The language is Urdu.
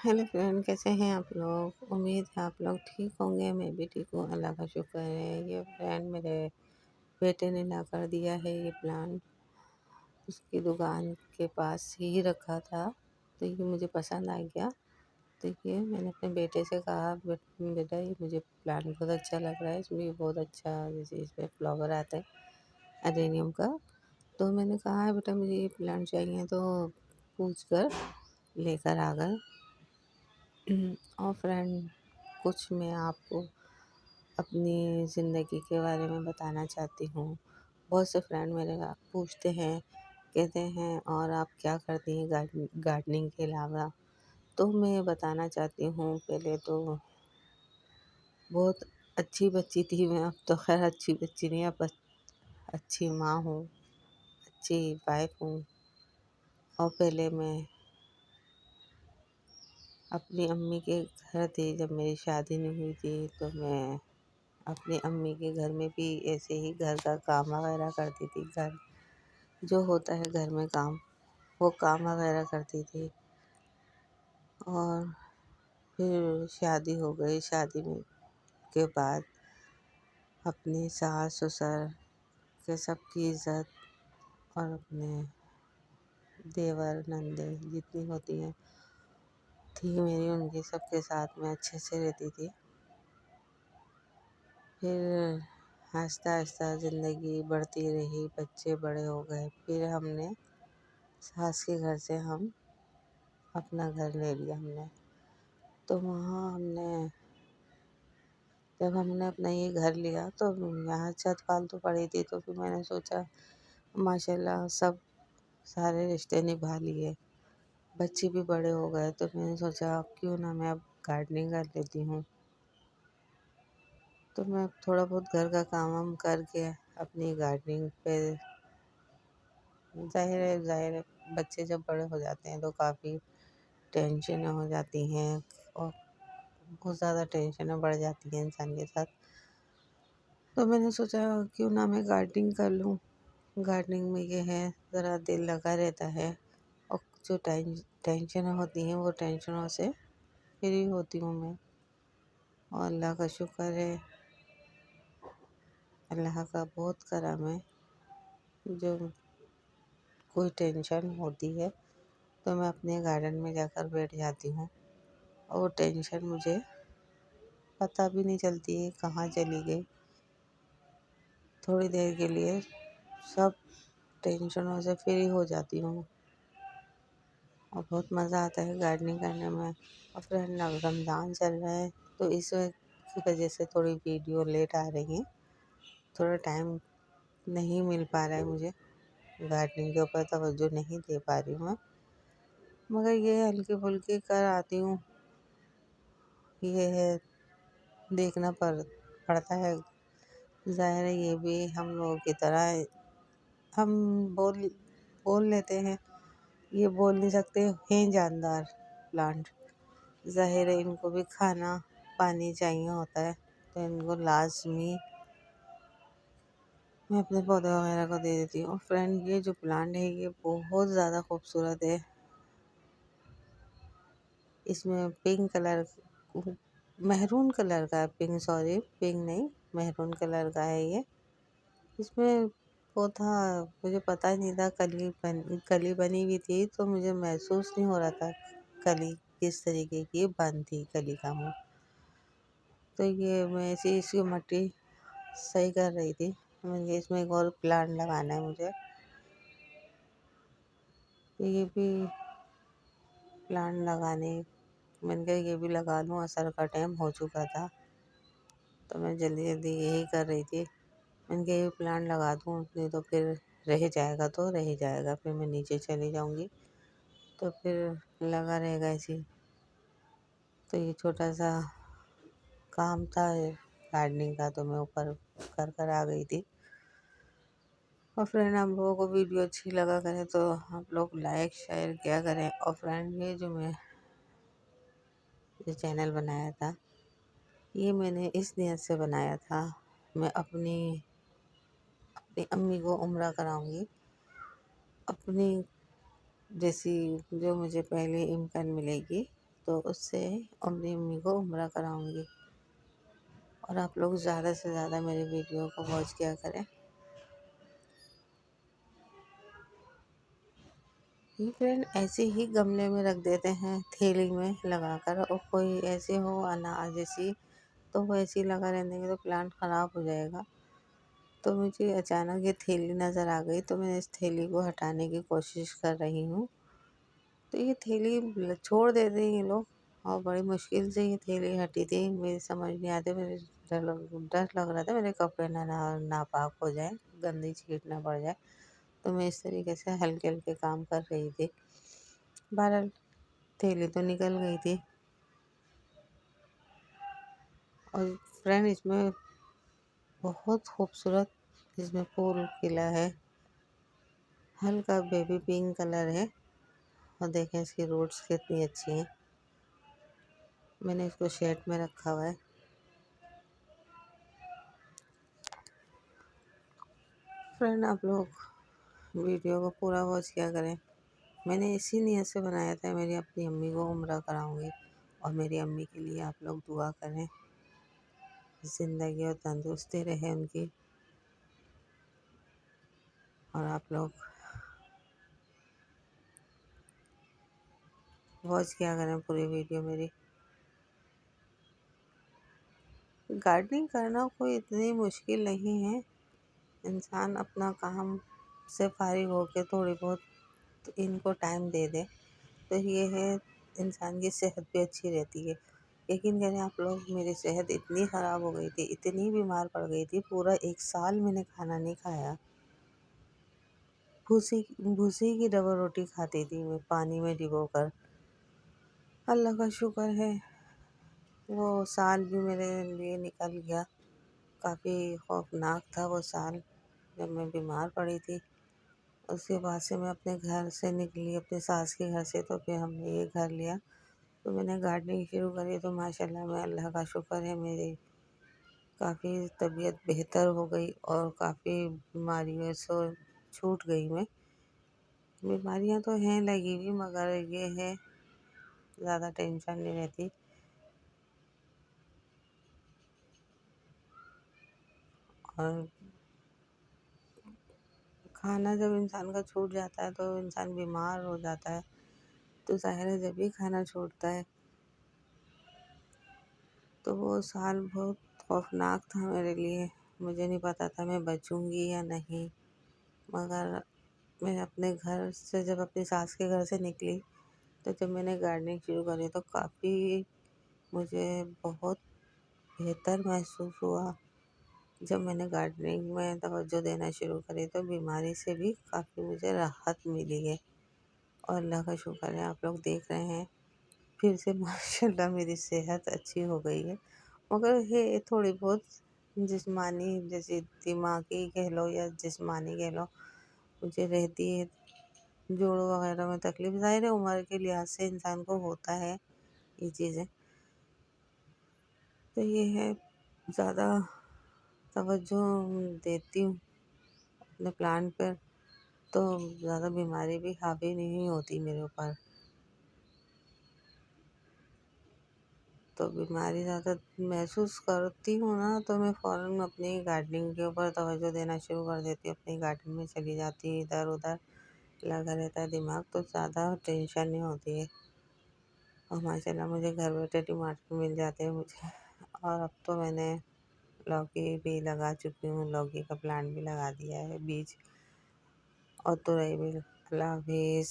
ہیلو فرینڈ، کیسے ہیں آپ لوگ؟ امید ہے آپ لوگ ٹھیک ہوں گے۔ میں بھی ٹھیک ہوں، اللہ کا شکر ہے۔ یہ فرینڈ میرے بیٹے نے لا کر دیا ہے یہ پلانٹ، اس کی دکان کے پاس ہی رکھا تھا تو یہ مجھے پسند آ گیا۔ تو یہ میں نے اپنے بیٹے سے کہا بیٹا یہ مجھے پلانٹ بہت اچھا لگ رہا ہے، اس میں بہت اچھا جیسے اس میں فلاور آتا ہے ایڈینیم کا۔ تو میں نے کہا ہے بیٹا مجھے یہ پلانٹ چاہیے، تو پوچھ کر لے کر آ گئے۔ اور فرینڈ، کچھ میں آپ کو اپنی زندگی کے بارے میں بتانا چاہتی ہوں۔ بہت سے فرینڈ میرے پوچھتے ہیں، کہتے ہیں اور آپ کیا کرتی ہیں گارڈننگ کے علاوہ؟ تو میں بتانا چاہتی ہوں، پہلے تو بہت اچھی بچی تھی میں، اب تو خیر اچھی بچی نہیں، اب اچھی ماں ہوں، اچھی وائف ہوں۔ اور پہلے میں اپنی امی کے گھر تھی، جب میری شادی نہیں ہوئی تھی تو میں اپنی امی کے گھر میں بھی ایسے ہی گھر کا کام وغیرہ کرتی تھی، گھر جو ہوتا ہے گھر میں کام، وہ کام وغیرہ کرتی تھی۔ اور پھر شادی ہو گئی، شادی کے بعد اپنی ساس سسر کے سب کی عزت، اور اپنے دیور نندے جتنی ہوتی ہیں تھی میری، ان کی سب کے ساتھ میں اچھے سے رہتی تھی۔ پھر آہستہ آہستہ زندگی بڑھتی رہی، بچے بڑے ہو گئے، پھر ہم نے ساس کے گھر سے ہم اپنا گھر لے لیا ہم نے۔ تو وہاں جب ہم نے اپنا یہ گھر لیا تو یہاں چھت فالتو پڑی تھی، تو پھر میں نے سوچا ماشاء اللہ سارے رشتے نبھا لیے، بچے بھی بڑے ہو گئے، تو میں نے سوچا کیوں نہ میں اب گارڈننگ کر لیتی ہوں۔ تو میں تھوڑا بہت گھر کا کام وام کر کے اپنی گارڈننگ پہ، ظاہر ہے بچے جب بڑے ہو جاتے ہیں تو کافی ٹینشنیں ہو جاتی ہیں، اور بہت زیادہ ٹینشنیں بڑھ جاتی ہیں انسان کے ساتھ۔ تو میں نے سوچا کیوں نہ میں گارڈننگ کر لوں۔ گارڈننگ میں یہ ہے ذرا دل لگا رہتا ہے، اور جو ٹینشنیں ہوتی ہیں وہ ٹینشنوں سے فری ہوتی ہوں میں۔ اور اللہ کا شکر ہے، اللہ کا بہت کرم ہے، جو کوئی ٹینشن ہوتی ہے تو میں اپنے گارڈن میں جا کر بیٹھ جاتی ہوں، اور وہ ٹینشن مجھے پتہ بھی نہیں چلتی ہے کہاں چلی گئی۔ تھوڑی دیر کے لیے سب ٹینشنوں سے فری ہو جاتی ہوں، اور بہت مزہ آتا ہے گارڈننگ کرنے میں۔ اور پھر رمضان چل رہا ہے تو اس کی وجہ سے تھوڑی ویڈیو لیٹ آ رہی ہیں، تھوڑا ٹائم نہیں مل پا رہا ہے مجھے، گارڈننگ کے اوپر توجہ نہیں دے پا رہی ہوں میں، مگر یہ ہلکی پھلکی کر آتی ہوں۔ یہ ہے دیکھنا پڑتا ہے، ظاہر ہے یہ بھی ہم لوگوں کی طرح ہے، ہم بول لیتے ہیں، یہ بول نہیں سکتے، ہیں جاندار پلانٹ، ظاہر ہے ان کو بھی کھانا پانی چاہیے ہوتا ہے، تو ان کو لازمی میں اپنے پودے وغیرہ کو دے دیتی ہوں۔ فرینڈ، یہ جو پلانٹ ہے یہ بہت زیادہ خوبصورت ہے، اس میں پنک کلر، مہرون کلر کا ہے، پنک نہیں، مہرون کلر کا ہے یہ۔ اس میں وہ تھا، مجھے پتہ ہی نہیں تھا، کلی بنی ہوئی تھی تو مجھے محسوس نہیں ہو رہا تھا کلی کس طریقے کی بند تھی، کلی کا منہ۔ تو یہ میں ایسی اس کی مٹی صحیح کر رہی تھی، اس میں ایک اور پلانٹ لگانا ہے مجھے، تو یہ بھی پلانٹ لگانے، میں نے کہا یہ بھی لگا لوں، عصر کا ٹائم ہو چکا تھا تو میں جلدی یہی کر رہی تھی۔ میں نے کہا یہ پلانٹ لگا دوں، نہیں تو پھر رہ جائے گا تو رہ جائے گا، پھر میں نیچے چلی جاؤں گی تو پھر لگا رہے گا ایسے ہی۔ تو یہ چھوٹا سا کام تھا گارڈننگ کا، تو میں اوپر کر آ گئی تھی۔ اور فرینڈ، آپ لوگوں کو ویڈیو اچھی لگا کرے تو آپ لوگ لائک شیئر کیا کریں۔ اور فرینڈ، یہ جو میں چینل بنایا تھا، یہ میں نے اس نیت سے بنایا تھا، میں اپنی امی کو عمرہ کراؤں گی، اپنی جیسی جو مجھے پہلے امکان ملے گی تو اس سے اپنی امی کو عمرہ کراؤں گی۔ اور آپ لوگ زیادہ سے زیادہ میری ویڈیو کو واچ کیا کریں۔ یہ فرینڈ ایسے ہی گملے میں رکھ دیتے ہیں تھیلی میں لگا کر، اور کوئی ایسے ہو اناج جیسی تو وہ ایسے ہی لگا رہنے کے تو پلانٹ خراب ہو جائے گا۔ تو مجھے اچانک یہ تھیلی نظر آ گئی تو میں اس تھیلی کو ہٹانے کی کوشش کر رہی ہوں۔ تو یہ تھیلی چھوڑ دیتے ہیں یہ لوگ، اور بڑی مشکل سے یہ تھیلی ہٹی تھی۔ میری سمجھ نہیں آتی، میرے ڈر لگ رہا تھا میرے کپڑے ناپاک ہو جائیں، گندی چیٹ نہ پڑ جائے، تو میں اس طریقے سے ہلکے ہلکے کام کر رہی تھی۔ بہرحال تھیلی تو نکل گئی تھی۔ اور فرینڈ اس میں بہت خوبصورت اس میں پھول کھلا ہے، ہلکا بیبی پنک کلر ہے، اور دیکھیں اس کی روٹس کتنی اچھی ہیں۔ میں نے اس کو شیڈ میں رکھا ہوا ہے۔ فرینڈ آپ لوگ ویڈیو کو پورا واچ کیا کریں۔ میں نے اسی نیت سے بنایا تھا، میری اپنی امی کو عمرہ کراؤں گی، اور میری امی کے لیے آپ لوگ دعا کریں، زندگی اور تندرستی رہے ان کی۔ اور آپ لوگ واچ کیا کریں پوری ویڈیو میری۔ گارڈننگ کرنا کوئی اتنی مشکل نہیں ہے، انسان اپنا کام سے فارغ ہو کے تھوڑی بہت ان کو ٹائم دے دے تو یہ ہے، انسان کی صحت بھی اچھی رہتی ہے۔ یقین کریں آپ لوگ، میری صحت اتنی خراب ہو گئی تھی، اتنی بیمار پڑ گئی تھی، پورا 1 سال میں نے کھانا نہیں کھایا۔ بھوسی کی ڈبل روٹی کھاتی تھی میں پانی میں ڈبو کر۔ اللہ کا شکر ہے وہ سال بھی میرے لیے نکل گیا۔ کافی خوفناک تھا وہ سال جب میں بیمار پڑی تھی۔ اس کے بعد سے میں اپنے گھر سے نکلی، اپنے ساس کے گھر سے، تو پھر ہم نے یہ گھر لیا، تو میں نے گارڈننگ شروع کری۔ تو ماشاءاللہ میں اللہ کا شکر ہے میری کافی طبیعت بہتر ہو گئی، اور کافی بیماریوں سے چھوٹ گئی میں۔ بیماریاں تو ہیں لگی ہوئی، مگر یہ ہے زیادہ ٹینشن نہیں رہتی۔ اور کھانا جب انسان کا چھوٹ جاتا ہے تو انسان بیمار ہو جاتا ہے، تو ظاہر ہے جب بھی کھانا چھوٹتا ہے۔ تو وہ سال بہت خوفناک تھا میرے لیے، مجھے نہیں پتا تھا میں بچوں گی یا نہیں، مگر میں اپنے گھر سے جب اپنی ساس کے گھر سے نکلی تو جب میں نے گارڈننگ شروع کری تو کافی مجھے بہت بہتر محسوس ہوا۔ جب میں نے گارڈننگ میں توجہ دینا شروع کری تو بیماری سے بھی کافی مجھے راحت ملی ہے، اور اللہ کا شکر ہے آپ لوگ دیکھ رہے ہیں پھر سے ماشاءاللہ میری صحت اچھی ہو گئی ہے، مگر ہے تھوڑی بہت جسمانی، جیسے دماغی کہہ لو یا جسمانی کہہ لو، مجھے رہتی ہے۔ جوڑوں وغیرہ میں تکلیف، ظاہر ہے عمر کے لحاظ سے انسان کو ہوتا ہے یہ چیزیں۔ تو یہ ہے، زیادہ توجہ دیتی ہوں اپنے پلانٹ پر تو زیادہ بیماری بھی حاوی نہیں ہوتی میرے اوپر۔ تو بیماری زیادہ محسوس کرتی ہوں نا تو میں فوراً اپنی گارڈننگ کے اوپر توجہ دینا شروع کر دیتی ہوں، اپنی گارڈن میں چلی جاتی، ادھر ادھر لگا رہتا ہے دماغ، تو زیادہ ٹینشن نہیں ہوتی ہے۔ اور ماشاءاللہ مجھے گھر بیٹھے ٹماٹر مل جاتے ہیں مجھے، اور اب تو میں نے لوکی بھی لگا چکی ہوں، لوکی کا پلانٹ بھی لگا دیا ہے بیج، اور تورئی بھی۔ اللہ حافظ۔